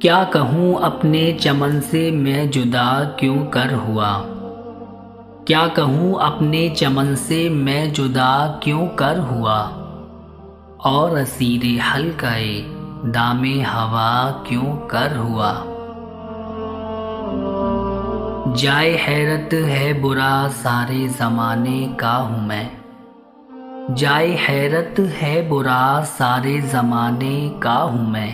کیا کہوں اپنے چمن سے میں جدا کیوں کر ہوا، کیا کہوں اپنے چمن سے میں جدا کیوں کر ہوا، اور اسیر حلقۂ دام ہوا کیوں کر ہوا۔ جائے حیرت ہے برا سارے زمانے کا ہوں میں، جائے حیرت ہے برا سارے زمانے کا ہوں میں،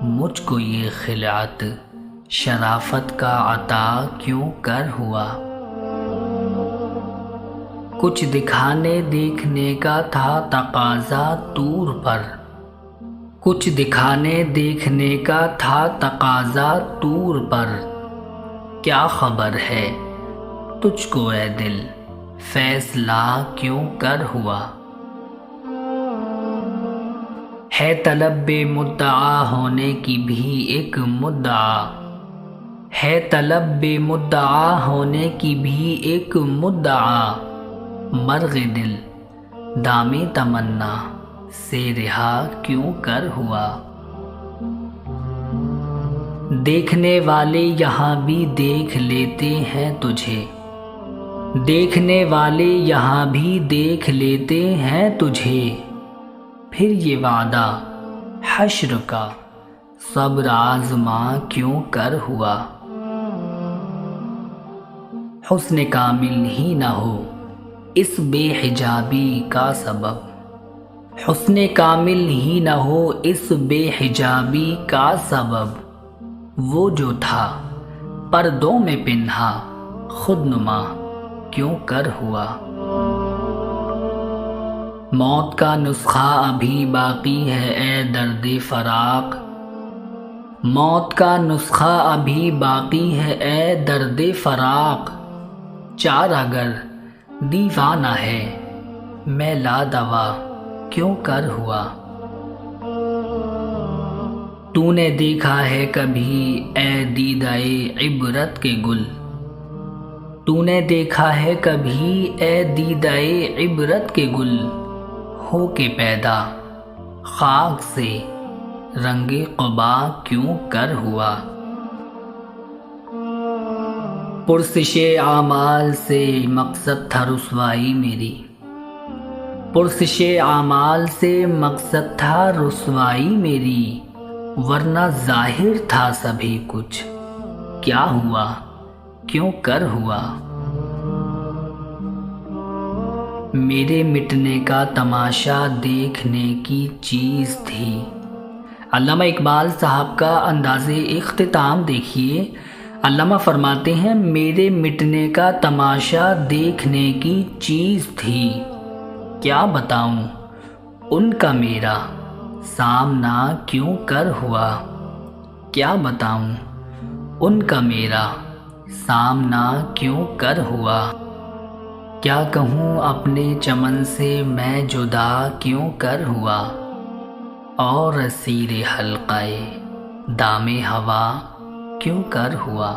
مجھ کو یہ خلعت شرافت کا عطا کیوں کر ہوا۔ کچھ دکھانے دیکھنے کا تھا تقاضا طور پر، کچھ دکھانے دیکھنے کا تھا تقاضا طور پر، کیا خبر ہے تجھ کو اے دل فیصلہ کیوں کر ہوا۔ ہے طلب بے مدعا ہونے کی بھی ایک مدعا، ہے طلب بے مدعا ہونے کی بھی ایک مدعا، مرغ دل دام تمنا سے رہا کیوں کر ہوا۔ دیکھنے والے یہاں بھی دیکھ لیتے ہیں تجھے، دیکھنے والے یہاں بھی دیکھ لیتے ہیں تجھے، پھر یہ وعدہ حشر کا صبر آزما کیوں کر ہوا۔ حسن کامل ہی نہ ہو اس بے حجابی کا سبب، حسن کامل ہی نہ ہو اس بے حجابی کا سبب، وہ جو تھا پردوں میں پنہا خود نما کیوں کر ہوا۔ موت کا نسخہ ابھی باقی ہے اے درد فراق، موت کا نسخہ ابھی باقی ہے اے درد فراق، چار اگر دیوانہ ہے میں لا دوا کیوں کر ہوا۔ تو نے دیکھا ہے کبھی اے دیدہ عبرت کے گل، تو نے دیکھا ہے کبھی اے دیدہ عبرت کے گل، ہو کے پیدا خاک سے رنگ قبا کیوں کر ہوا۔ پرسش اعمال سے مقصد تھا رسوائی میری، پرسش اعمال سے مقصد تھا رسوائی میری، ورنہ ظاہر تھا سبھی کچھ، کیا ہوا کیوں کر ہوا۔ میرے مٹنے کا تماشا دیکھنے کی چیز تھی۔ علامہ اقبال صاحب کا انداز اختتام دیکھیے۔ علامہ فرماتے ہیں میرے مٹنے کا تماشا دیکھنے کی چیز تھی، کیا بتاؤں ان کا میرا سامنا کیوں کر ہوا، کیا بتاؤں ان کا میرا سامنا کیوں کر ہوا۔ کیا کہوں اپنے چمن سے میں جدا کیوں کر ہوا، اور اسیر حلقۂ دام ہوا کیوں کر ہوا۔